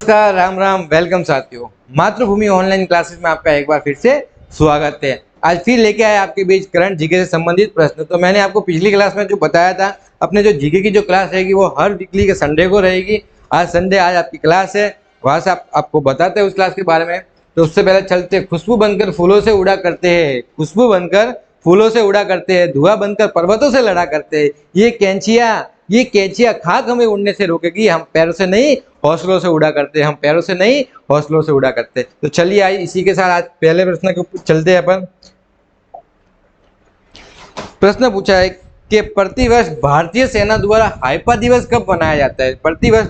नमस्कार, राम राम, वेलकम साथियों। मातृभूमि ऑनलाइन क्लासेस में आपका एक बार फिर से स्वागत है। आज फिर लेके आए आपके बीच करंट जीके से संबंधित प्रश्न। तो मैंने आपको पिछली क्लास में जो बताया था, अपने जो जीके की जो क्लास रहेगी वो हर वीकली के संडे को रहेगी। आज संडे, आज आपकी क्लास है, वहाँ से आपको बताते हैं उस क्लास के बारे में। तो उससे पहले चलते, खुशबू बनकर फूलों से उड़ा करते हैं, खुशबू बनकर फूलों से उड़ा करते हैं, धुआं बनकर पर्वतों से लड़ा करते हैं। ये कैंचियां खाक हमें उड़ने से रोकेगी, हम पैरों से नहीं हौसलों से उड़ा करते हैं, हम पैरों से नहीं हौसलों से उड़ा करते हैं। तो चलिए आइए इसी के साथ आज पहले प्रश्न के ऊपर चलते हैं अपन। प्रश्न पूछा है कि प्रतिवर्ष भारतीय सेना द्वारा हाइपा दिवस कब मनाया जाता है? प्रतिवर्ष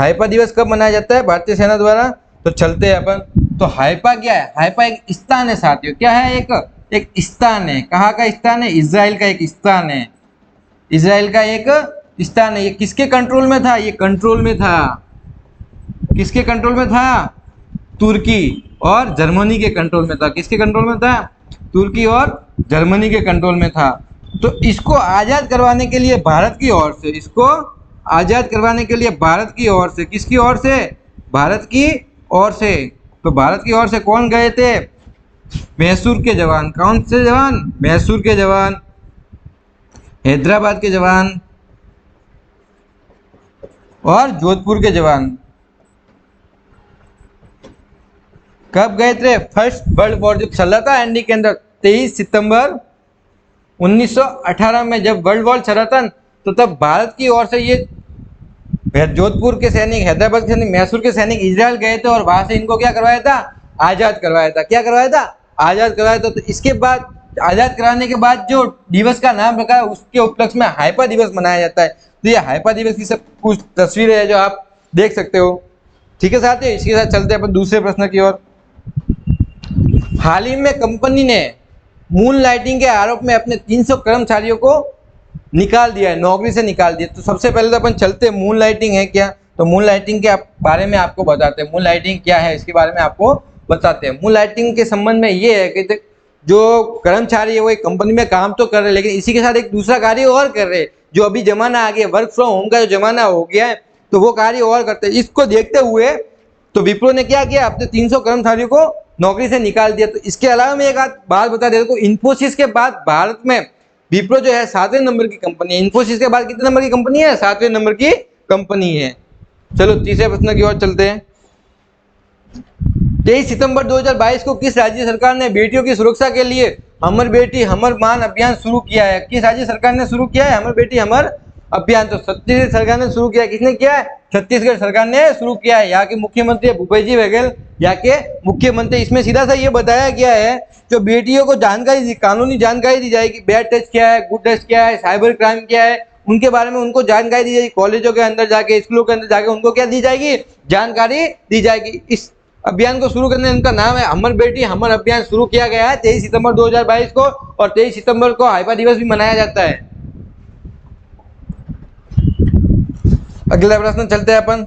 हाइपा दिवस कब मनाया जाता है भारतीय सेना द्वारा? तो चलते हैं अपन। तो हाइपा क्या है? हाइपा एक स्थान है साथियों। क्या है? एक स्थान है। कहाँ का स्थान है? इजराइल का एक स्थान है। इजराइल का एक स्थान है। ये किसके कंट्रोल में था? ये कंट्रोल में था, किसके कंट्रोल में था? तुर्की और जर्मनी के कंट्रोल में था। किसके कंट्रोल में था? तुर्की और जर्मनी के कंट्रोल में था। तो इसको आज़ाद करवाने के लिए भारत की ओर से, इसको आज़ाद करवाने के लिए भारत की ओर से, किसकी ओर से? भारत की ओर से। तो भारत की ओर से कौन गए थे? मैसूर के जवान। कौन से जवान? मैसूर के जवान, हैदराबाद के जवान और जोधपुर के जवान। कब गए थे? फर्स्ट वर्ल्ड वॉर जब चल रहा था एनडी के अंदर, 23 सितंबर 1918 में जब वर्ल्ड वॉर चल रहा था, तो तब भारत की ओर से ये जोधपुर के सैनिक, हैदराबाद के सैनिक, मैसूर के सैनिक इजराइल गए थे और वहां से इनको क्या करवाया था? आज़ाद करवाया था। क्या करवाया था? आज़ाद करवाया था। तो इसके बाद आज़ाद कराने के बाद जो दिवस का नाम रखा है, उसके उपलक्ष्य में हाइपा दिवस मनाया जाता है। तो ये हाइपा दिवस की सब कुछ तस्वीरें है जो आप देख सकते हो। ठीक है साथियों, इसके साथ चलते हैं अपन दूसरे प्रश्न की ओर। हाल ही में कंपनी ने मून लाइटिंग के आरोप में अपने 300 कर्मचारियों को निकाल दिया है, नौकरी से निकाल दिया। तो सबसे पहले तो अपन चलते हैं, मून लाइटिंग है क्या? तो मून लाइटिंग के बारे में आपको बताते हैं। मून लाइटिंग क्या है इसके बारे में आपको बताते हैं। मून लाइटिंग के संबंध में ये है कि जो कर्मचारी है वो एक कंपनी में काम तो कर रहे हैं, लेकिन इसी के साथ एक दूसरा कार्य और कर रहे हैं। जो अभी जमाना आ गया, वर्क फ्रॉम होम का जो जमाना हो गया है, तो वो कार्य और करते हैं। इसको देखते हुए तो विप्रो ने क्या किया? अपने 300 कर्मचारियों को नौकरी से निकाल दिया। तो इसके अलावा मैं एक बात बता देता हूँ, इन्फोसिस के बाद भारत में विप्रो जो है 7वें नंबर की कंपनी है। इन्फोसिस के बाद कितने नंबर की कंपनी है? 7वें नंबर की कंपनी है। चलो तीसरे प्रश्न की ओर चलते हैं। 23 सितंबर 2022 को किस राज्य सरकार ने बेटियों की सुरक्षा के लिए हमर बेटी हमर मान अभियान शुरू किया है? किस राज्य सरकार ने शुरू किया है हमर बेटी हमर अभियान? तो छत्तीसगढ़ सरकार ने शुरू किया है। किसने किया है? छत्तीसगढ़ सरकार ने शुरू किया है। यहाँ के मुख्यमंत्री भूपेश जी बघेल, यहाँ के मुख्यमंत्री। इसमें सीधा सा ये बताया गया है, जो बेटियों को जानकारी, कानूनी जानकारी दी जाएगी। बैड टच क्या है, गुड टच क्या है, साइबर क्राइम क्या है, उनके बारे में उनको जानकारी दी जाएगी। कॉलेजों के अंदर जाके, स्कूलों के अंदर जाके उनको क्या दी जाएगी? जानकारी दी जाएगी। इस अभियान को शुरू करने उनका नाम है हमर बेटी हमर अभियान। शुरू किया गया है 23 सितंबर 2022 को, और 23 सितंबर को हाइपा दिवस भी मनाया जाता है। अगला प्रश्न चलते हैं अपन।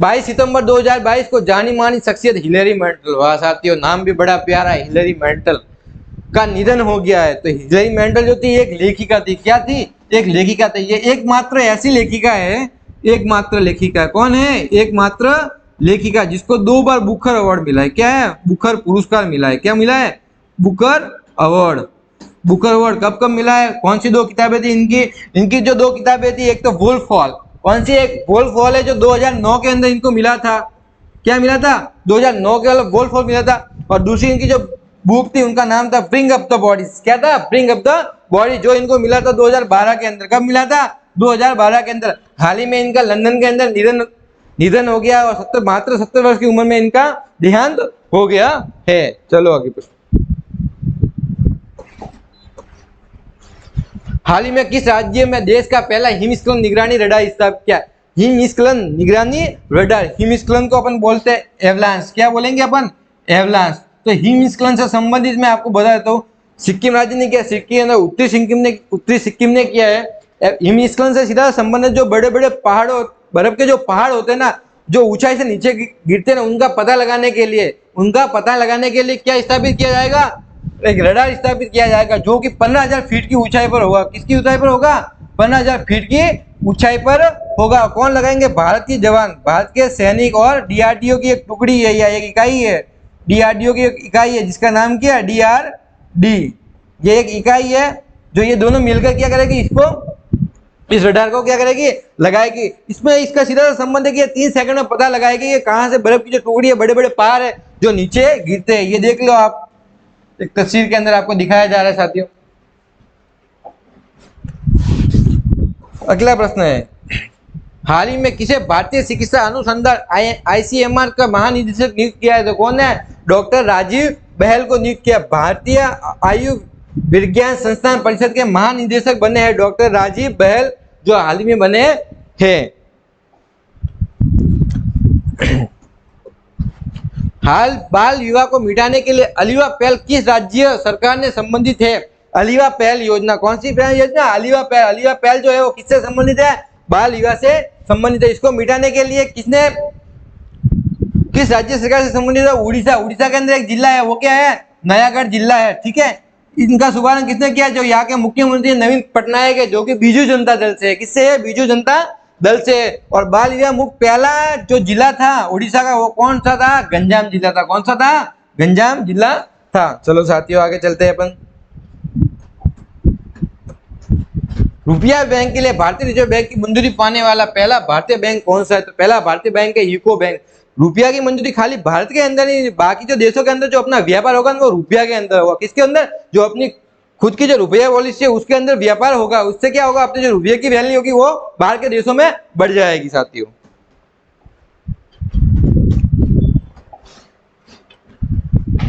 22 सितंबर 2022 को जानी मानी शख्सियत हिलेरी मेंटल, वाह साथियों, नाम भी बड़ा प्यारा है, हिलेरी मेंटल का निधन हो गया है। तो हिलेरी मेंटल जो थी एक लेखिका थी। क्या थी? एक लेखिका थी। ये एकमात्र ऐसी लेखिका है, एकमात्र लेखिका। कौन है? एकमात्र लेखिका जिसको 2 बार बुकर अवार्ड मिला है। क्या है? बुकर पुरस्कार मिला है। क्या मिला है? Booker award. बुकर अवार्ड कब कब मिला है? कौन सी 2 किताबें थी इनकी? इनकी जो 2 किताबें थी, एक तो वुल्फ हॉल। कौन सी? एक वुल्फ हॉल है जो 2009 के अंदर इनको मिला था। क्या मिला था? 2009 के अंदर वुल्फ हॉल मिला था। और दूसरी इनकी जो बुक थी उनका नाम था ब्रिंग अप द बॉडी। क्या था? ब्रिंग अप द बॉडी, जो इनको मिला था 2012 के अंदर। कब मिला था? 2012 के अंदर। हाल ही में इनका लंदन के अंदर निधन हो गया और मात्र 70 वर्ष की उम्र में इनका देहांत हो गया है। चलो आगे प्रश्न। हाल ही में किस राज्य में देश का पहला हिमस्खलन निगरानी रडार स्थापित किया? हिमस्खलन निगरानी रडार, हिमस्खलन को अपन बोलते हैं एवलांस। क्या बोलेंगे अपन? एवलांस। तो हिमस्खलन से संबंधित मैं आपको बता देता हूँ, सिक्किम राज्य ने किया, सिक्किम उत्तरी सिक्किम ने किया है। हिमस्खलन से सीधा संबंधित जो बड़े बड़े पहाड़ों, बर्फ के जो पहाड़ होते हैं ना, जो ऊंचाई से नीचे गिरते हैं ना, उनका पता लगाने के लिए क्या स्थापित किया जाएगा? एक रडार स्थापित किया जाएगा, जो कि 15,000 फीट की ऊंचाई पर होगा। किसकी ऊंचाई पर होगा? 15,000 फीट की ऊंचाई पर होगा। कौन लगाएंगे? भारत की जवान, भारत के सैनिक और डीआरडीओ की एक टुकड़ी है या एक इकाई है, डीआरडीओ की एक इकाई है जिसका नाम क्या है? डीआरडी। ये एक इकाई है जो ये दोनों मिलकर क्या करेगी? इसको, इस रडार को क्या करेगी? लगाएगी। इसमें इसका सीधा संबंध है कि 3 सेकंड में पता लगाएगी ये कहां से बर्फ की जो टुकड़ी है, बड़े बड़े पहाड़ है जो नीचे गिरते हैं। ये देख लो आप, एक तस्वीर के अंदर आपको दिखाया जा रहा है साथियों। अगला प्रश्न है, हाल ही में किसे भारतीय चिकित्सा अनुसंधान आईसीएमआर का महानिदेशक नियुक्त किया है? तो कौन है? डॉक्टर राजीव बहल को नियुक्त किया। भारतीय आयु विज्ञान संस्थान परिषद के महानिदेशक बने हैं डॉक्टर राजीव बहल, जो हाल ही में बने हैं। हाल बाल विवाह को मिटाने के लिए अलीवा पहल किस राज्य सरकार ने संबंधित है? अलीवा पहल योजना, कौन सी पहल योजना? अलीवा पहल। अलीवा पहल जो है वो किससे संबंधित है? बाल विवाह से संबंधित है। इसको मिटाने के लिए किसने, किस राज्य सरकार से संबंधित है? उड़ीसा। उड़ीसा के अंदर एक जिला है, वो क्या है? नयागढ़ जिला है, ठीक है। इनका शुभारंभ किसने किया? जो यहाँ के मुख्यमंत्री नवीन पटनायक है, जो कि बीजू जनता दल से है। किससे है? बीजू जनता दल से। और बाल विवाह मुक्त पहला जो जिला था उड़ीसा का, वो कौन सा था? गंजाम जिला था। कौन सा था? गंजाम जिला था। चलो साथियों आगे चलते हैं अपन। रुपया बैंक के लिए भारतीय रिजर्व बैंक की मंजूरी पाने वाला पहला भारतीय बैंक कौन सा है? तो पहला भारतीय बैंक है यूको बैंक। रुपया की मंजूरी खाली भारत के अंदर ही, बाकी जो देशों के अंदर जो अपना व्यापार होगा वो रुपया के अंदर होगा। किसके अंदर? जो अपनी खुद की जो रुपया पॉलिसी है उसके अंदर व्यापार होगा। उससे क्या होगा? अपने जो रुपये की वैल्यू होगी वो बाहर के देशों में बढ़ जाएगी साथियों।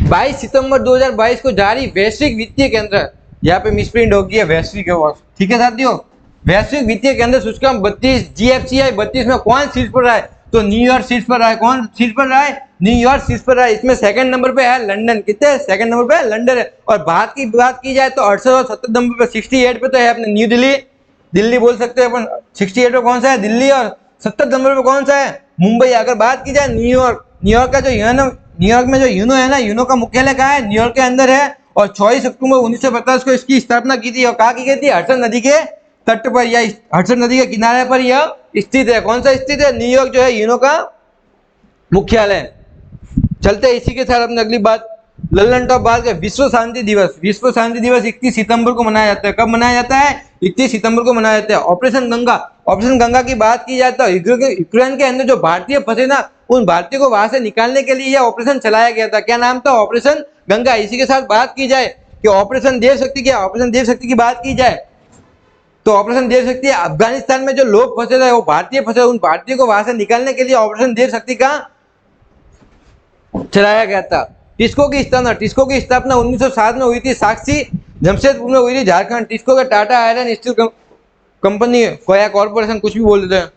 बाईस सितंबर 2022 को जारी वैश्विक वित्तीय केंद्र, यहाँ पे मिसप्रिंट हो गई है वैश्विक अवार्ड, ठीक है साथियों। वैश्विक वित्तीय केंद्र सूचकांक 32 जीएफसीआई 32 में कौन शीर्ष पर रहा है? तो न्यूयॉर्क शीर्ष पर रहा है। कौन शीर्ष पर रहा है? न्यूयॉर्क शीर्ष पर रहा है। इसमें सेकंड नंबर पे है लंदन। कितने? सेकंड नंबर पे लंदन है। और भारत की बात की जाए तो 68 और 70 नंबर पे, 68 पे तो है अपने न्यू दिल्ली, दिल्ली बोल सकते हैं अपन। 68 पे कौन सा है? दिल्ली। और 70 नंबर पे कौन सा है? मुंबई। अगर बात की जाए न्यूयॉर्क, न्यूयॉर्क का जो न्यूयॉर्क में जो यूनो है ना, यूनो का मुख्यालय कहाँ है? न्यूयॉर्क के अंदर है। और 24 अक्टूबर 1950 को इसकी स्थापना की थी। और कहाँ की गई थी? हडसन नदी के तट पर या हडसन नदी के किनारे पर यह स्थित है। कौन सा स्थित है? न्यूयॉर्क जो है यूनो का मुख्यालय। चलते हैं इसी के साथ अपनी अगली बात, लल्लन टॉप बात के विश्व शांति दिवस। विश्व शांति दिवस 31 सितंबर को मनाया जाता है। कब मनाया जाता है? 31 सितंबर को मनाया जाता है। ऑपरेशन गंगा, ऑपरेशन गंगा की बात की जाए तो यूक्रेन के अंदर जो भारतीय फंसे ना, उन भारतीयों को वहां से निकालने के लिए यह ऑपरेशन चलाया गया था। क्या नाम था? ऑपरेशन गंगा। इसी के साथ बात की जाए कि ऑपरेशन देव शक्ति, क्या ऑपरेशन देव शक्ति की बात की जाए तो ऑपरेशन देव शक्ति अफगानिस्तान में जो लोग फंसे थे, वो भारतीय फंसे, उन भारतीयों को वहां से निकालने के लिए ऑपरेशन देव शक्ति का चलाया गया था। टिस्को की स्थापना, टिस्को की स्थापना 1907 में हुई थी। साक्षी जमशेदपुर में हुई थी, झारखंड। टिस्को का टाटा आयरन स्टील कंपनी, कोया कॉर्पोरेशन, कुछ भी बोल देते हैं।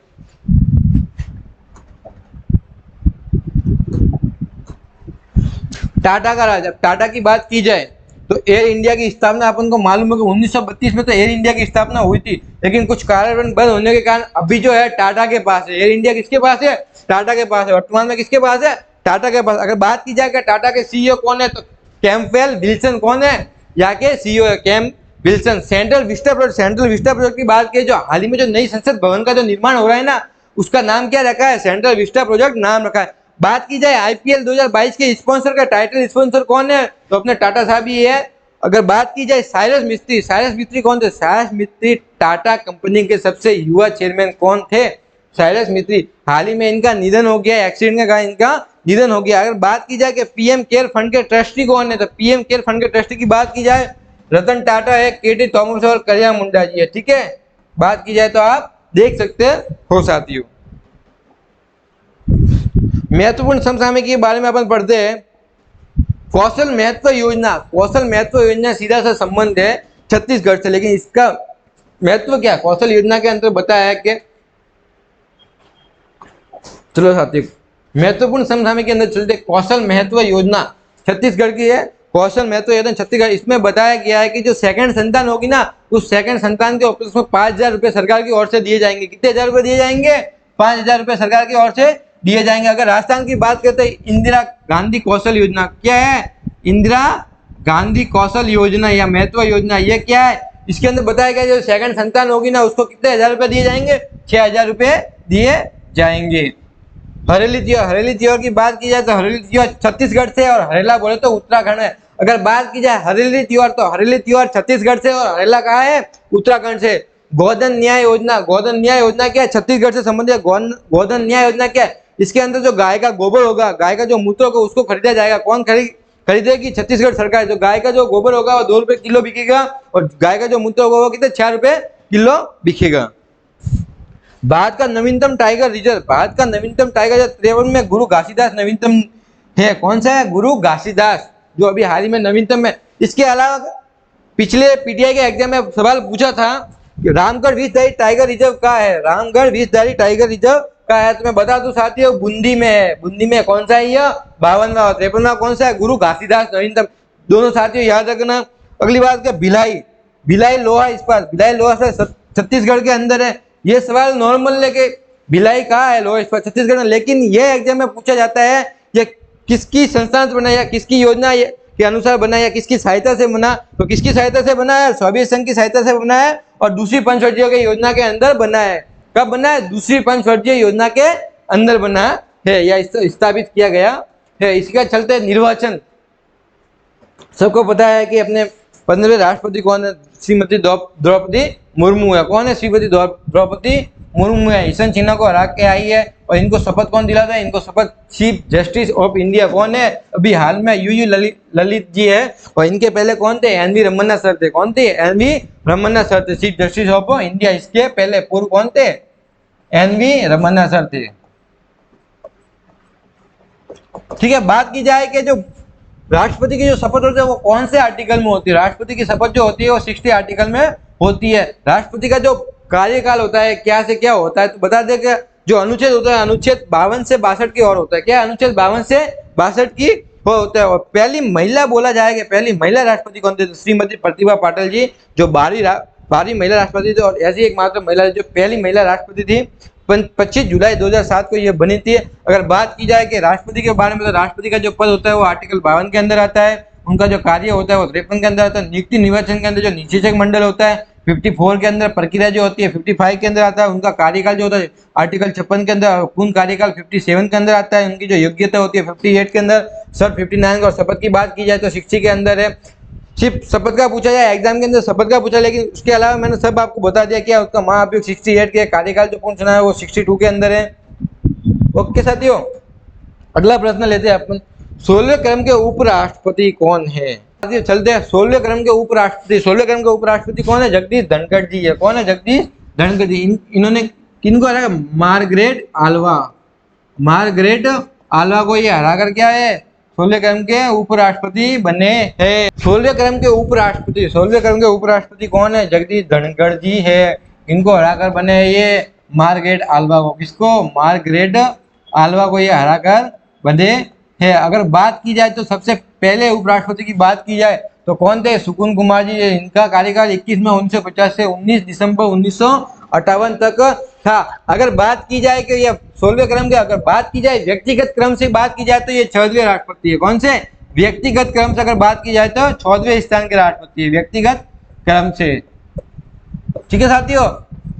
टाटा का राजा, टाटा की बात की जाए तो एयर इंडिया की स्थापना अपन को मालूम है कि 1932 में तो एयर इंडिया की स्थापना हुई थी, लेकिन कुछ कारण बंद होने के कारण अभी जो है टाटा के पास है। एयर इंडिया किसके पास है? टाटा के पास है। वर्तमान में किसके पास है? टाटा के पास। अगर बात की जाए कि टाटा के सीईओ कौन है तो कैम्पबेल विल्सन। कौन है? यहाँ के सीईओ है Cam Wilson. Central Vista project, Central Vista project की बात की, जो हाल ही में जो नई संसद भवन का जो निर्माण हो रहा है ना, उसका नाम क्या रखा है? सेंट्रल विस्टा प्रोजेक्ट नाम रखा है। बात की जाए आईपीएल 2022 के स्पॉन्सर का, टाइटल स्पॉन्सर कौन है? तो अपने टाटा साहब ही है। अगर बात की जाए साइरस मिस्त्री, साइरस मिस्त्री कौन थे? साइरस मिस्त्री टाटा कंपनी के सबसे युवा चेयरमैन कौन थे? साइरस मिस्त्री। हाल ही में इनका निधन हो गया, एक्सीडेंट के कारण इनका निधन हो गया। अगर बात की जाए कि पीएम केयर फंड के ट्रस्टी कौन है, तो पीएम केयर फंड के ट्रस्टी की बात की जाए रतन टाटा है, केटी थॉमस और करिया मुंडा जी है, ठीक है। बात की जाए तो आप देख सकते हो साथियों। महत्वपूर्ण समसामयिक के बारे में अपन पढ़ते हैं। कौशल महत्व योजना, कौशल महत्व योजना सीधा सा संबंध है छत्तीसगढ़ से, लेकिन इसका महत्व क्या? कौशल योजना के अंतर्गत बताया है कि, चलो साथियों महत्वपूर्ण समसामयिक के अंदर चलते। कौशल महत्व योजना छत्तीसगढ़ की है। कौशल महत्व योजना छत्तीसगढ़, इसमें बताया गया है कि जो सेकंड संतान होगी ना, उस सेकंड संतान के ऑपरेशन में 5,000 रुपए सरकार की ओर से दिए जाएंगे। कितने हजार रुपए दिए जाएंगे? 5,000 रुपए सरकार की ओर से दिए जाएंगे। अगर राजस्थान की बात करते हैं, इंदिरा गांधी कौशल योजना, क्या है? इंदिरा गांधी कौशल योजना या महत्व योजना, ये क्या है? इसके अंदर बताया गया जो सेकंड संतान होगी ना उसको कितने हजार रुपए दिए जाएंगे, 6,000 रुपए दिए जाएंगे। हरेली त्योहार की बात की जाए तो हरेली त्योहार छत्तीसगढ़ से और हरेला बोले तो उत्तराखंड है। अगर बात की जाए हरेली त्योहार तो हरेली त्योहार छत्तीसगढ़ से और हरेला कहाँ है, उत्तराखंड से। गोधन न्याय योजना क्या है, छत्तीसगढ़ से संबंधित है। गोधन न्याय योजना क्या है, इसके अंदर जो गाय का गोबर होगा, गाय का जो मूत्र होगा उसको खरीदा जाएगा। कौन खरीदेगी, छत्तीसगढ़ सरकार। जो गाय का जो गोबर होगा वो 2 रुपए किलो बिकेगा और गाय का जो मूत्र होगा वो कितने 6 रुपए किलो बिकेगा। भारत का नवीनतम टाइगर रिजर्व, भारत का नवीनतम टाइगर रिजर्व 53 में गुरु घासीदास नवीनतम है। कौन सा है, गुरु घासीदास, जो अभी हाल ही में नवीनतम है। इसके अलावा पिछले पीटीआई के एग्जाम में सवाल पूछा था कि रामगढ़ विषधारी टाइगर रिजर्व कहाँ है, रामगढ़ विषधारी टाइगर रिजर्व कहाँ है। तो मैं बता दूं साथियों, बूंदी में है। बूंदी में कौन सा है, यह 52वां और 53वां कौन सा है, गुरु घासीदास नवीनतम। दोनों साथियों याद रखना। अगली बात क्या, भिलाई लोहा इस्पात, भिलाई लोहा से छत्तीसगढ़ के अंदर है। ये सवाल नॉर्मल लेके भिलाई कहाँ है, लोहा इस्पात छत्तीसगढ़ में। लेकिन ये एग्जाम में पूछा जाता है ये किसकी संस्था से बना या किसकी योजना के अनुसार बना या किसकी सहायता से बना। तो किसकी सहायता से बना है, सोवियत संघ की सहायता से बना है और दूसरी पंचवर्षीय की योजना के अंदर बना है। कब बना है, दूसरी पंचवर्षीय योजना के अंदर बना है या स्थापित किया गया है। इसका चलते निर्वाचन, सबको पता है कि अपने 15वें राष्ट्रपति कौन है, श्रीमती द्रौपदी मुर्मू है। कौन है, श्रीमती द्रौपदी मुर्मू है। ईशन सिन्हा को हरा के आई है और इनको शपथ कौन दिलाता है, इनको शपथ चीफ जस्टिस ऑफ इंडिया कौन है, अभी हाल में यूयू ललित जी है। और इनके पहले कौन थे, एन वी रमन्ना सर थे। कौन थे, एन वी रमन्ना सर थे, चीफ जस्टिस ऑफ इंडिया। इसके पहले पूर्व कौन थे, एन वी रमन्ना सर थे। ठीक है, बात की जाए कि जो राष्ट्रपति की जो शपथ होती है वो कौन से आर्टिकल में होती है। राष्ट्रपति की शपथ जो होती है वो 60 आर्टिकल में होती है। राष्ट्रपति का जो कार्यकाल होता है क्या से क्या होता है, तो बता दें कि जो अनुच्छेद होता है अनुच्छेद 52 से 62 की ओर होता है। क्या, अनुच्छेद 52 से 62 की ओर होता है। और पहली महिला बोला जाएगा, पहली महिला राष्ट्रपति कौन थे, तो श्रीमती प्रतिभा पाटिल जी, जो 12वीं महिला राष्ट्रपति थी और ऐसी एकमात्र महिला जो पहली महिला राष्ट्रपति थी। 25 जुलाई 2007 को यह बनी थी। अगर बात की जाए कि राष्ट्रपति के बारे में, तो राष्ट्रपति का जो पद होता है वो आर्टिकल 52 के अंदर आता है। उनका जो कार्य होता है वो 53 के अंदर आता है। नियुक्ति निर्वाचन के अंदर जो निषेचक मंडल होता है 54 के अंदर, प्रक्रिया जो होती है 55 के अंदर आता है। उनका कार्यकाल जो होता है आर्टिकल 56 के अंदर, पूर्ण कार्यकाल 57 के अंदर आता है। उनकी जो योग्यता होती है 58 के अंदर, सर 59 और शपथ की बात की जाए तो 60 के अंदर है। सिर्फ शपथ का पूछा जाए एग्जाम के अंदर, शपथ का पूछा, लेकिन उसके अलावा मैंने सब आपको बता दिया क्या उसका महाभियोग 68 के, कार्यकाल जो पूर्ण चुनाव है वो 62 के अंदर है। ओके साथियों, अगला प्रश्न लेते हैं अपन, 16वें क्रम के उपराष्ट्रपति कौन है। चलते हैं 16वें क्रम के उपराष्ट्रपति। 16वें क्रम के उपराष्ट्रपति कौन है, जगदीश धनखड़ जी है। कौन है, जगदीश धनखड़ जी। इन्होंने किनको हराया, मार्गरेट आल्वा को ये हरा कर क्या है 16वें क्रम के उपराष्ट्रपति बने हैं। 16वें क्रम के उपराष्ट्रपति कौन है, जगदीश धनखड़ जी है। इनको हराकर बने ये मार्गरेट आल्वा को, किसको, मार्गरेट आल्वा को ये हराकर बने हैं। अगर बात की जाए तो सबसे पहले उपराष्ट्रपति की बात की जाए तो कौन थे, सुकुन कुमार जी। इनका कार्यकाल 21 मई 1950 से 19 दिसंबर 1958 तक था। अगर बात की जाए कि ये 16वें क्रम के, अगर बात की जाए व्यक्तिगत क्रम से बात की जाए तो ये 14वें राष्ट्रपति है। कौन से, व्यक्तिगत क्रम से अगर बात की जाए तो 14वें स्थान के राष्ट्रपति है, व्यक्तिगत क्रम से। ठीक है साथियों,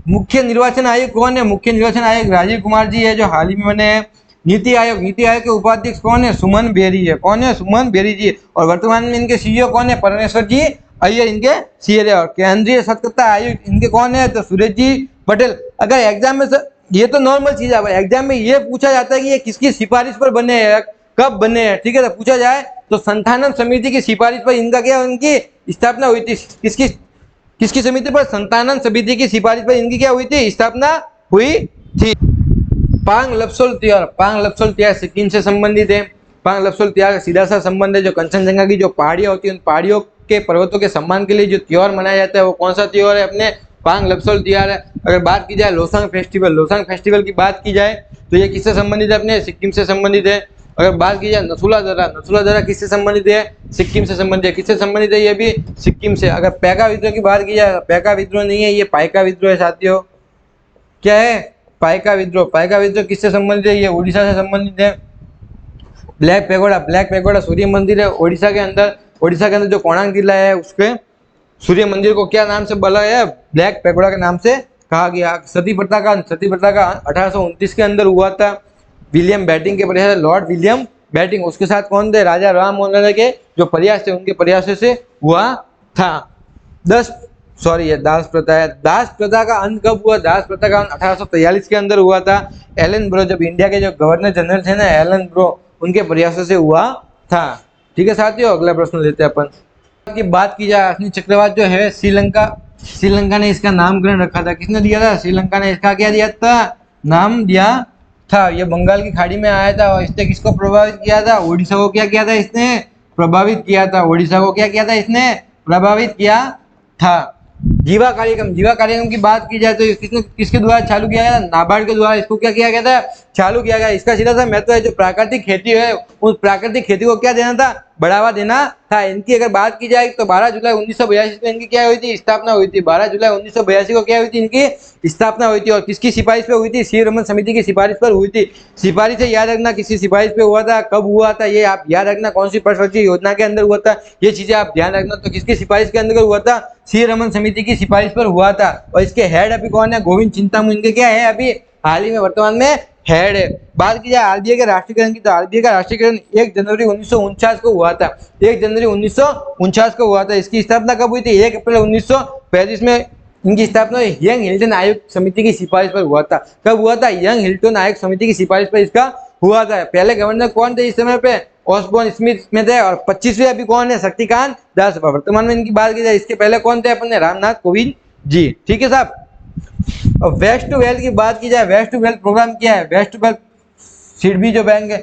मुख्य निर्वाचन आयुक्त कौन है, मुख्य निर्वाचन आयुक्त राजीव कुमार जी है, जो हाल ही में बने हैं। नीति आयोग के उपाध्यक्ष कौन है, सुमन बेरी है। कौन है, सुमन बेरी जी। और वर्तमान में इनके सीईओ कौन है, परमेश्वर जी अय्यर इनके सीए है। और केंद्रीय सतर्कता आयुक्त इनके कौन है, तो सूरज जी पटेल। अगर एग्जाम में ये तो नॉर्मल चीज है, एग्जाम में ये पूछा जाता है कि ये किसकी सिफारिश पर बने हैं, कब बने हैं। ठीक है, तो पूछा जाए तो संथानम समिति की सिफारिश पर इनका क्या, उनकी स्थापना हुई थी। किसकी समिति पर, संतानम समिति की सिफारिश पर इनकी क्या हुई थी, स्थापना हुई थी। पांग लपसोल त्योहार सिक्किम से संबंधित है। पांग लपसोल त्योहार का सीधा सा संबंध है जो कंचनजंगा की जो पहाड़ियां होती है उन पहाड़ियों के पर्वतों के सम्मान के लिए जो त्योहार मनाया जाता है वो कौन सा त्योहार है, अपने पांग लपसोल त्योहार है। अगर बात की जाए लोसांग फेस्टिवल की बात की जाए तो ये किससे संबंधित है, अपने सिक्किम से संबंधित है। अगर बात की जाए नथुला दर्रा किससे संबंधित है, सिक्किम से संबंधित है। किससे संबंधित है, ये भी सिक्किम से। अगर पैका विद्रोह की बात की जाए, पैका विद्रोह नहीं है, ये पाइका विद्रोह है साथियों। क्या है, पाइका विद्रोह किससे संबंधित है, ये उड़ीसा से संबंधित है। ब्लैक पेगोडा सूर्य मंदिर है उड़ीसा के अंदर जो कोणार्क जिला है उसके सूर्य मंदिर को क्या नाम से बोला गया? ब्लैक पैगोडा के नाम से कहा गया। सती प्रथा का 1829 के अंदर हुआ था। विलियम बैटिंग के प्रयास, लॉर्ड विलियम बैटिंग, उसके साथ कौन थे? राजा राम मोहन राय के जो प्रयास थे उनके प्रयासों से हुआ था। ये दास प्रथा है। दास प्रथा का अंत कब हुआ? दास प्रथा का अंत 1843 के अंदर हुआ था। एलन ब्रो, जब इंडिया के जो गवर्नर जनरल थे ना एलन ब्रो, उनके प्रयासों से हुआ था। ठीक है साथियों, अगला प्रश्न लेते हैं अपन की बात की जाए। अश्विनी चक्रवात जो है श्रीलंका ने इसका नामकरण रखा था। किसने दिया था? श्रीलंका ने इसका क्या दिया था? नाम दिया था। ये बंगाल की खाड़ी में आया था और इसने किसको प्रभावित किया था? ओडिशा को क्या किया था इसने? प्रभावित किया था। ओडिशा को क्या किया था इसने? प्रभावित किया था। जीवा कार्यक्रम की बात की जाए तो किसके द्वारा चालू किया गया था? नाबार्ड के द्वारा इसको क्या किया गया था? चालू किया गया। इसका सीधा सा महत्व है, जो प्राकृतिक खेती है उस प्राकृतिक खेती को क्या देना था? बढ़ावा देना था। इनकी अगर बात की जाए तो 12 जुलाई 1982 को इनकी क्या हुई थी? स्थापना हुई थी। 12 जुलाई 1982 को क्या हुई थी? इनकी स्थापना हुई थी। और किसकी सिफारिश पे हुई थी? सी रमन समिति की सिफारिश पर हुई थी। सिफारिश है याद रखना, किसी सिफारिश पे हुआ था, कब हुआ था ये आप याद रखना, कौन सी पंचवर्षीय योजना के अंदर हुआ था, ये चीजें आप ध्यान रखना। तो किसकी सिफारिश के अंदर हुआ था? सी रमन समिति की सिफारिश पर हुआ था। और इसके हेड अभी कौन है? गोविंद चिंतामू इनके क्या है? अभी हाल ही में वर्तमान में हेड है। बात की जाए आरबीआई के राष्ट्रीयकरण की, तो आरबीआई का राष्ट्रीयकरण 1 जनवरी 1949 को हुआ था। 1 जनवरी 1949 को हुआ था। इसकी स्थापना कब हुई थी? 1 अप्रैल 1935 में इनकी स्थापना यंग हिल्टन आयोग समिति की सिफारिश पर हुआ था। कब हुआ था? यंग हिल्टन आयोग समिति की सिफारिश पर इसका हुआ था। पहले गवर्नर कौन थे इस समय पे? ऑसबॉर्न स्मिथ में थे। और 25वें अभी कौन है? शक्तिकांत दास। वर्तमान में इनकी बात की जाए, इसके पहले कौन थे अपन ने? रामनाथ कोविंद जी। ठीक है साहब। और वेस्ट टू वेल्थ की बात की जाए, वेस्ट टू वेल्थ प्रोग्राम क्या है? वेस्ट टू वेल्थ सिडबी जो बैंक है,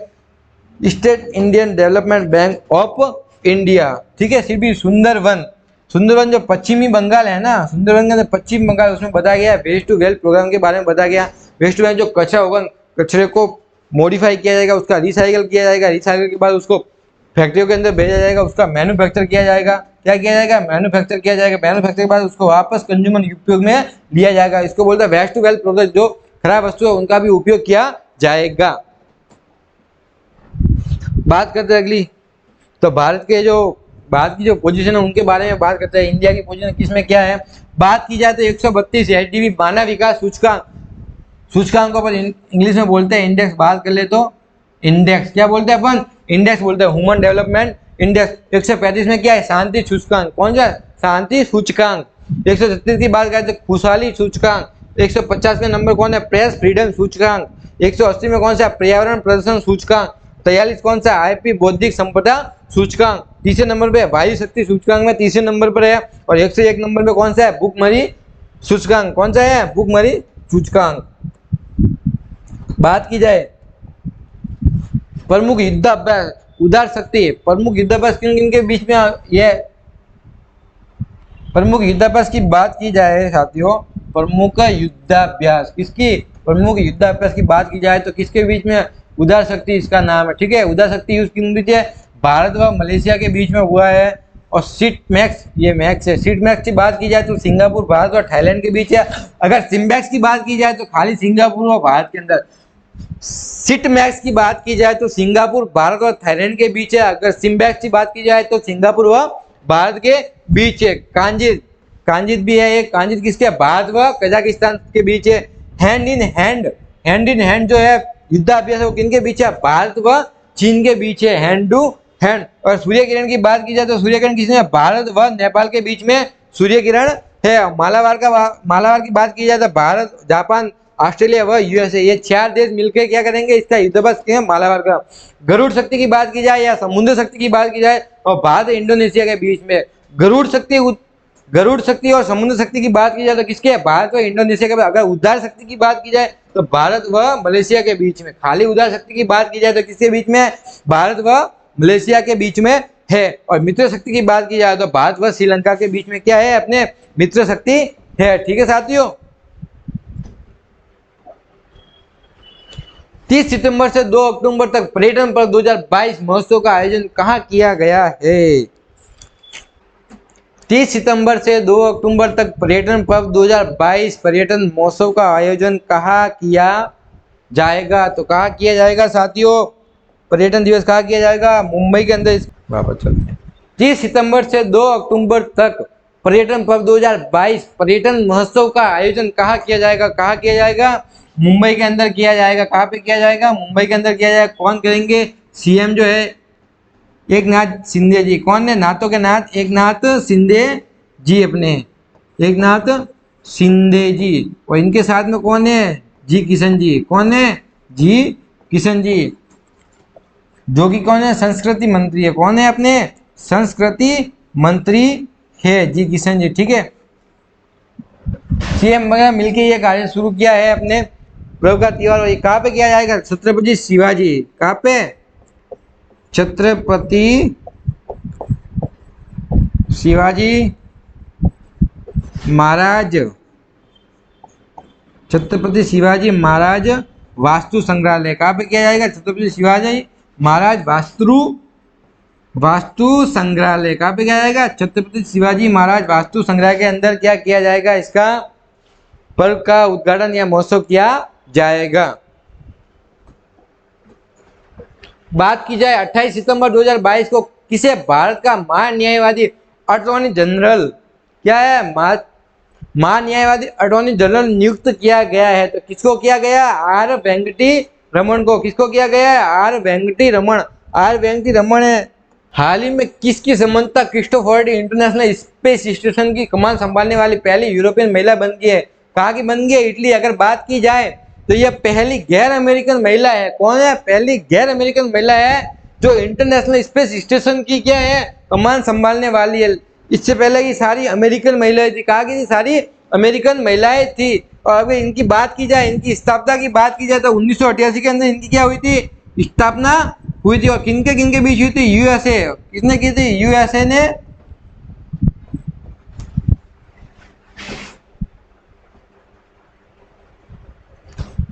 state Indian development bank of India. ठीक है, सिडबी सुंदरवन जो पश्चिमी बंगाल है ना, सुंदरवन का पश्चिम बंगाल, उसमें बताया गया वेस्ट टू वेल्थ प्रोग्राम के बारे में बताया गया। वेस्ट टू वेल्थ जो कचरा होगा, कचरे को मॉडिफाई किया जाएगा, उसका रिसाइकल किया जाएगा, रिसाइकल के बाद उसको फैक्ट्रियों के अंदर भेजा जाएगा, उसका मैन्युफैक्चर किया जाएगा। क्या किया जाएगा? मैन्युफैक्चर किया जाएगा। मैन्युफैक्चर के बाद उसको वापस कंज्यूमर उपयोग में लिया जाएगा। इसको बोलते हैं वेस्ट टू वेल्थ प्रोग्रेस। जो खराब वस्तु है उनका भी उपयोग किया जाएगा। बात करते हैं अगली, तो भारत की जो पोजीशन है उनके बारे में बात करते हैं। इंडिया की पोजीशन किसमें क्या है? बात की जाए तो 132 एचडीबी मानव विकास सूचकांक को अपन इंग्लिश में बोलते हैं इंडेक्स। बात कर ले तो इंडेक्स क्या बोलते हैं अपन? इंडेक्स बोलते हैं, ह्यूमन डेवलपमेंट इंडेक्स। 135 में क्या है? शांति सूचकांक। कौन सा? शांति सूचकांक। 136 की बात करें तो खुशहाली सूचकांक। 150 में नंबर कौन है? प्रेस फ्रीडम सूचकांक। 180 में कौन सा? पर्यावरण प्रदर्शन सूचकांक। 43 कौन सा? आईपी बौद्धिक संपदा सूचकांक। तीसरे नंबर पे वायु शक्ति सूचकांक में तीसरे नंबर पर है। और 101 नंबर पे कौन सा है? भूखमरी सूचकांक। कौन सा है? भूखमरी सूचकांक। बात की जाए प्रमुख युद्धाभ्यास, उदार शक्ति, प्रमुख युद्धाभ्यास किन किन के बीच में ये प्रमुख युद्धाभ्यास की बात की जाए साथियों, प्रमुख युद्धाभ्यास किसकी? प्रमुख युद्धाभ्यास की बात की जाए तो किसके बीच में? उदार शक्ति इसका नाम है। ठीक है, उदार शक्ति यूज किन बीच है? भारत व मलेशिया के बीच में हुआ है। और सीट मैक्स, ये मैक्स है। सीट मैक्स की बात की जाए तो सिंगापुर, भारत और थाईलैंड के बीच है। अगर सिम्बैक्स की बात की जाए तो खाली सिंगापुर और भारत के अंदर। सीट मैक्स की बात की जाए तो सिंगापुर, भारत और थाईलैंड के बीच है। अगर सिम्बैक्स की बात की जाए तो सिंगापुर व भारत के बीच है। कांजित भी है। ये कांजित किसके? भारत व कजाकिस्तान के बीच है। हैंड इन हैंड जो है युद्धाभ्यास वो किनके बीच है? भारत व चीन के बीच है। Hand to hand. और सूर्य किरण की बात की जाए तो सूर्य किरण किसने? भारत व नेपाल के बीच में सूर्य किरण है। मालाबार की बात की जाए तो भारत, जापान, ऑस्ट्रेलिया व यूएसए, ये 4 देश मिलकर क्या करेंगे? इसका युद्धाभ्यास किया मालाबार का। गरुड़ शक्ति की बात की जाए या समुद्र शक्ति की बात की जाए और भारत इंडोनेशिया के बीच में गरुड़ शक्ति और समुद्र शक्ति की बात की जाए तो किसके? भारत व इंडोनेशिया के। अगर उदार शक्ति की बात की जाए तो भारत व मलेशिया के बीच में। खाली उदार शक्ति की बात की जाए तो किसके बीच में? भारत व मलेशिया के बीच में है। और मित्र शक्ति की बात की जाए तो भारत व श्रीलंका के बीच में क्या है? अपने मित्र शक्ति है। ठीक है साथियों, 30 सितंबर से 2 अक्टूबर तक पर्यटन पर्व 2022 महोत्सव का आयोजन कहाँ किया गया है? 30 सितंबर से 2 अक्टूबर तक पर्यटन पर्व 2022 पर्यटन महोत्सव का आयोजन कहाँ किया जाएगा? तो कहाँ किया जाएगा साथियों? पर्यटन दिवस कहाँ किया जाएगा? मुंबई के अंदर। वापस चलते हैं। 30 सितंबर से 2 अक्टूबर तक पर्यटन पर्व 2022 पर्यटन महोत्सव का आयोजन कहाँ किया जाएगा? कहाँ किया जाएगा? मुंबई के अंदर किया जाएगा। कहाँ पे किया जाएगा? मुंबई के अंदर किया जाएगा। कौन करेंगे? सीएम जो है एकनाथ शिंदे जी। कौन है? नाथों के नाथ एकनाथ शिंदे जी, अपने एकनाथ शिंदे जी। और इनके साथ में कौन है? जी किशन जी। कौन है? जी किशन जी, जो कि कौन है? संस्कृति मंत्री है। कौन है? अपने संस्कृति मंत्री है जी किशन जी। ठीक है, सीएम वगैरह मिलके ये कार्य शुरू किया है अपने पर्व का त्योहार। और ये कहाँ पे किया जाएगा? छत्रपति शिवाजी। कहाँ पे? छत्रपति शिवाजी महाराज, छत्रपति शिवाजी महाराज वास्तु संग्रहालय। कहाँ पे किया जाएगा? छत्रपति शिवाजी महाराज वास्तु संग्रहालय। कहाँ पे किया जाएगा? छत्रपति शिवाजी महाराज वास्तु संग्रहालय के अंदर क्या किया जाएगा? इसका पर्व का उद्घाटन या महोत्सव किया जाएगा। बात की जाए 28 सितंबर 2022 को किसे भारत का महान न्यायवादी अटॉर्नी जनरल, क्या है? महान न्यायवादी अटॉर्नी जनरल नियुक्त किया गया है। तो किसको किया गया? आर वेंकटी रमन को। किसको किया गया है? आर वेंकटी रमन। आर वेंकटी रमन है। हाल ही में किसकी संबंधता क्रिस्टोफर इंटरनेशनल स्पेस स्टेशन की कमान संभालने वाली पहली यूरोपियन महिला बन गई है? कहाँ की बन गई है? इटली। अगर बात की जाए तो यह पहली गैर अमेरिकन महिला है। कौन है? पहली गैर अमेरिकन महिला है जो इंटरनेशनल स्पेस स्टेशन की क्या है? कमान संभालने वाली है। इससे पहले की सारी अमेरिकन महिलाएं थी। कहाँ की थी? सारी अमेरिकन महिलाएं थी। और अगर इनकी बात की जाए, इनकी स्थापना की बात की जाए तो 1988 के अंदर इनकी क्या हुई थी? स्थापना हुई थी। और किनके बीच हुई थी? यूएसए। किसने की थी? यूएसए ने।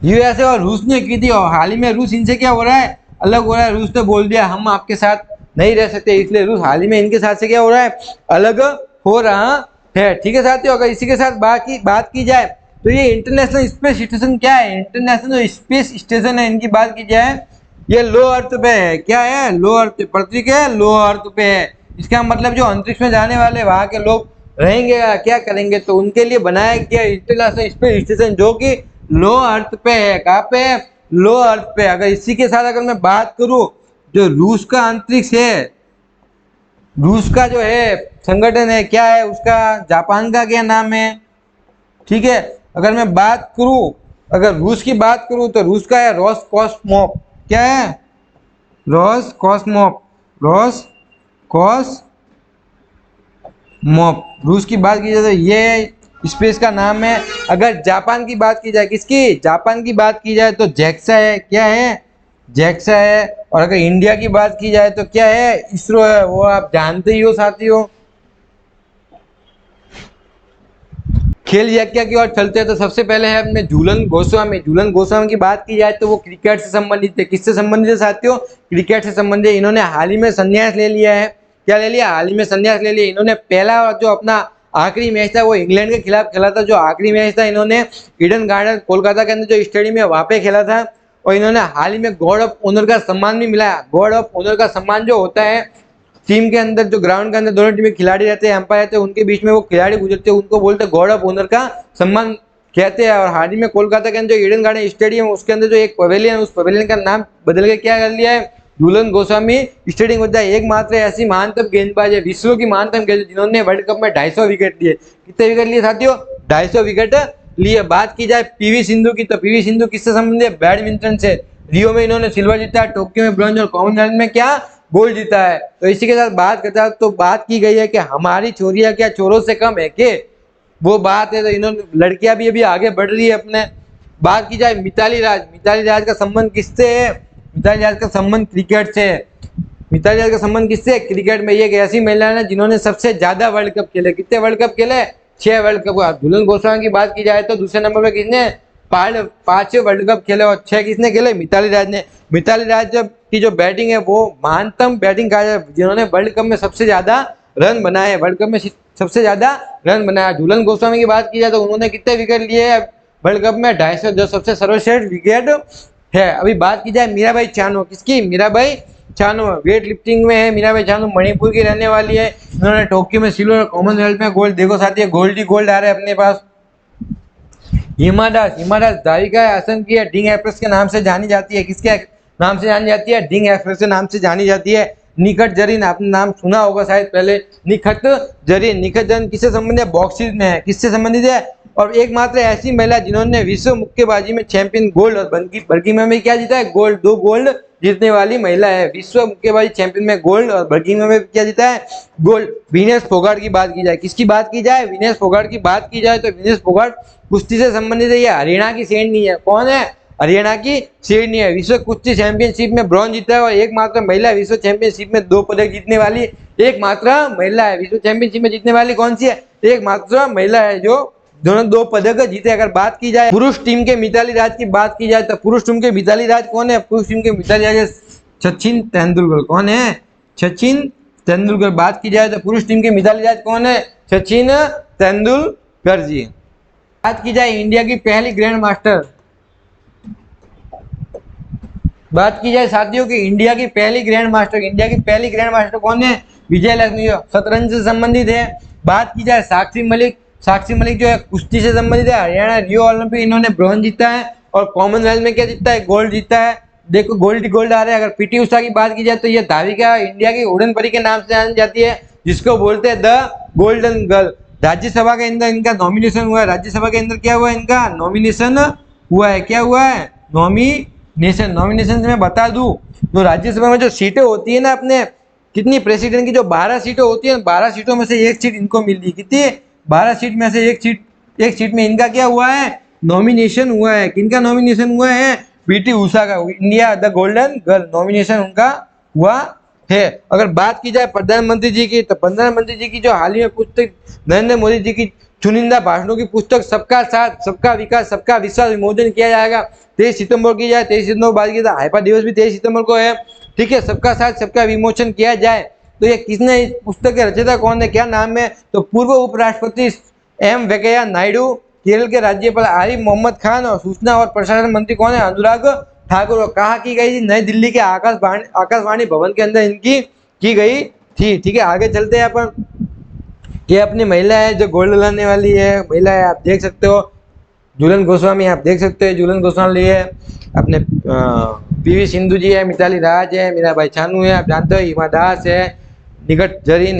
यूएसए और रूस ने की थी। और हाल ही में रूस इनसे क्या हो रहा है? अलग हो रहा है। रूस ने बोल दिया हम आपके साथ नहीं रह सकते, इसलिए रूस हाल ही में इनके साथ से क्या हो रहा है? अलग हो रहा है। ठीक है साथियों, अगर इसी के साथ बात की जाए तो ये इंटरनेशनल स्पेस स्टेशन क्या है? इंटरनेशनल स्पेस स्टेशन है, इनकी बात की जाए ये लो अर्थ पे है। क्या है? लो अर्थ, पृथ्वी के लो अर्थ पे है। इसका मतलब जो अंतरिक्ष में जाने वाले वहां के लोग रहेंगे या क्या करेंगे, तो उनके लिए बनाया गया इंटरनेशनल स्पेस स्टेशन जो कि लो अर्थ पे है। कहाँ पे? लो अर्थ पे। अगर इसी के साथ अगर मैं बात करूं, जो रूस का अंतरिक्ष है, रूस का जो है संगठन है, क्या है उसका? जापान का क्या नाम है? ठीक है, अगर मैं बात करूं, अगर रूस की बात करूं तो रूस का है रोसकॉस्मोस। क्या है? रोसकॉस्मोस। रोसकॉस्मोस। रूस की बात की जाए तो ये स्पेस का नाम है। अगर जापान की बात की जाए, किसकी? जापान की बात की जाए तो जैक्सा है। क्या है? जैक्सा है। और अगर इंडिया की बात की जाए तो क्या है? इसरो है। वो आप जानते ही हो साथियों। खेल व्याख्या की ओर चलते हैं तो सबसे पहले है अपने झूलन गोस्वामी। झूलन गोस्वामी की बात की जाए तो वो क्रिकेट से संबंधित है। किससे संबंधित है साथियों? क्रिकेट से संबंधित है। इन्होंने हाल ही में संन्यास ले लिया है। क्या ले लिया? हाल ही में संन्यास ले लिया। इन्होंने पहला जो अपना आखिरी मैच था वो इंग्लैंड के खिलाफ खेला था। जो आखिरी मैच था इन्होंने ईडन गार्डन कोलकाता के अंदर जो स्टेडियम है वहां पे खेला था। और इन्होंने हाल ही में गॉड ऑफ ऑनर का सम्मान भी मिला। गॉड ऑफ ऑनर का सम्मान जो होता है, टीम के अंदर जो ग्राउंड के अंदर दोनों टीम में खिलाड़ी रहते हैं, अंपायर रहते हैं, उनके बीच में वो खिलाड़ी गुजरते हैं, उनको बोलते हैं गॉड ऑफ ऑनर का सम्मान कहते हैं। और हाल ही में कोलकाता के अंदर जो ईडन गार्डन स्टेडियम है उसके अंदर जो एक पवेलियन, उस पवेलियन का नाम बदल के क्या कर लिया है? झूलन गोस्वामी स्टेडियम होता है। एकमात्र ऐसी महानतम गेंदबाज है, विश्व की महानतम गेंद जिन्होंने वर्ल्ड कप में 250 विकेट लिए। कितने विकेट लिए साथियों? 250 विकेट लिए। बात की जाए पीवी सिंधु की तो पीवी सिंधु किससे संबंधित है? बैडमिंटन से। रियो में इन्होंने सिल्वर जीता, टोक्यो में ब्रॉन्ज और कॉमनवेल्थ में क्या? गोल्ड जीता है। तो इसी के साथ बात करता तो बात की गई है कि हमारी छोरियां क्या चोरों से कम है के? वो बात है। तो इन्होंने लड़कियां भी अभी आगे बढ़ रही है अपने। बात की जाए मिताली राज। मिताली राज का संबंध किससे है? मिताली राज का संबंध क्रिकेट से है। मिताली राज का संबंध किससे है? क्रिकेट में। ये एक ऐसी महिला है जिन्होंने सबसे ज्यादा वर्ल्ड कप खेले। कितने वर्ल्ड कप खेले? 6 वर्ल्ड कप। झूलन गोस्वामी की बात की जाए तो दूसरे नंबर पर किसने? 5 वर्ल्ड कप खेले और 6 किसने खेले? मिताली राज ने। मिताली राज जब की जो बैटिंग है वो महानतम बैटिंग कहा जाए, जिन्होंने वर्ल्ड कप में सबसे ज्यादा रन बनाए। वर्ल्ड कप में सबसे ज्यादा रन बनाया। झूलन गोस्वामी की बात की जाए तो उन्होंने कितने विकेट लिए वर्ल्ड कप में? 250, जो सबसे सर्वश्रेष्ठ विकेट है। अभी बात की जाए मीराबाई चानू। किसकी? मीराबाई छानू वेट लिफ्टिंग में है मीराबाई छानू मणिपुर की रहने वाली है। इन्होंने टोक्यो में सिल्वर, कॉमनवेल्थ में गोल्ड। देखो साथी गोल्ड ही गोल्ड आ रहा है अपने पास। हिमा दास धाविका आसन की है, ढिंग एक्सप्रेस के नाम से जानी जाती है। किसके नाम से जानी जाती है? ढिंग एक्सप्रेस के नाम से जानी जाती है। निखत जरीन, आपने नाम सुना होगा शायद पहले, निखत जरीन। निखत जरीन किससे संबंधित है? बॉक्सिंग में है। किससे संबंधित है? और एकमात्र ऐसी महिला जिन्होंने विश्व मुक्केबाजी में चैंपियन गोल्ड और बर्गी में क्या जीता है? गोल्ड। 2 गोल्ड जीतने वाली महिला है। विश्व मुक्केबाजी चैंपियन में गोल्ड और बर्गी में क्या जीता है? गोल्ड। विनेश फोगाट की बात की जाए, किसकी बात की जाए? विनेश फोगाट की बात की जाए तो विनेश फोगाट कुश्ती से संबंधित है। ये हरियाणा की शेरनी है। कौन है? हरियाणा की शेरनी है। विश्व कुश्ती चैंपियनशिप में ब्रॉन्ज जीता है और एकमात्र महिला विश्व चैंपियनशिप में 2 पदक जीतने वाली एकमात्र महिला है। विश्व चैंपियनशिप में जीतने वाली कौन सी है? एकमात्र महिला है जो दोनों 2 पदक जीते। अगर बात की जाए पुरुष टीम के मिताली राज की बात की जाए तो पुरुष टीम के मिताली राज कौन है? पुरुष टीम के मिताली राज सचिन तेंदुलकर। कौन है? सचिन तेंदुलकर। बात की जाए तो पुरुष टीम के मिताली राज कौन है? सचिन तेंदुलकर जी। बात की जाए इंडिया की पहली ग्रैंड मास्टर, बात की जाए साथियों की इंडिया की पहली ग्रैंड मास्टर कौन है? विजय लक्ष्मी, शतरंज से संबंधित है। बात की जाए साक्षी मलिक जो है कुश्ती से संबंधित है। हरियाणा रियो ओलंपिक इन्होंने ब्रॉन्ज जीता है और कॉमनवेल्थ में क्या जीता है? गोल्ड जीता है। देखो गोल्ड आ रहा है। अगर पीटी उषा की बात की जाए तो ये धाविका इंडिया की उड़न परी के नाम से जानी जाती है, जिसको बोलते हैं द गोल्डन गर्ल। राज्यसभा के अंदर इनका नॉमिनेशन हुआ है। राज्यसभा के अंदर क्या हुआ है? इनका नॉमिनेशन हुआ है। क्या हुआ है? नॉमिनेशन से मैं बता दूं, जो राज्यसभा में जो सीटें होती है ना अपने, कितनी प्रेसिडेंट की जो 12 सीटें होती है, 12 सीटों में से 1 सीट इनको मिल रही। कितनी? 12 सीट में से 1 सीट में इनका क्या हुआ है? नॉमिनेशन हुआ है। किनका नॉमिनेशन हुआ है? पीटी उषा का। India the golden girl nomination उनका हुआ है। अगर बात की जाए प्रधानमंत्री जी की तो प्रधानमंत्री जी की जो हाल ही में पुस्तक नरेंद्र मोदी जी की चुनिंदा भाषणों की पुस्तक सबका साथ सबका विकास सबका विश्वास विमोचन किया जाएगा 23 सितंबर की जाए। 23 सितंबर बाद की हाइपा दिवस भी 23 सितंबर को है। ठीक है, सबका साथ सबका विमोचन किया जाए। तो ये किसने इस पुस्तक के रचयिता कौन है? क्या नाम है? तो पूर्व उपराष्ट्रपति एम वेंकैया नायडू, केरल के राज्यपाल आरिफ मोहम्मद खान और सूचना और प्रसारण मंत्री कौन है? अनुराग ठाकुर। कहाँ की गई थी? नई दिल्ली के आकाशवाणी भवन के अंदर इनकी की गई थी। ठीक है, आगे चलते हैं अपन। ये अपनी महिला है जो गोल्ड लाने वाली है, महिला है, आप देख सकते हो झूलन गोस्वामी। आप देख सकते हो झूलन गोस्वामी है, अपने पीवी सिंधु जी है, मिताली राज है, मीराबाई चानू है, आप जानते हो, हिमा दास है, निखत जरीन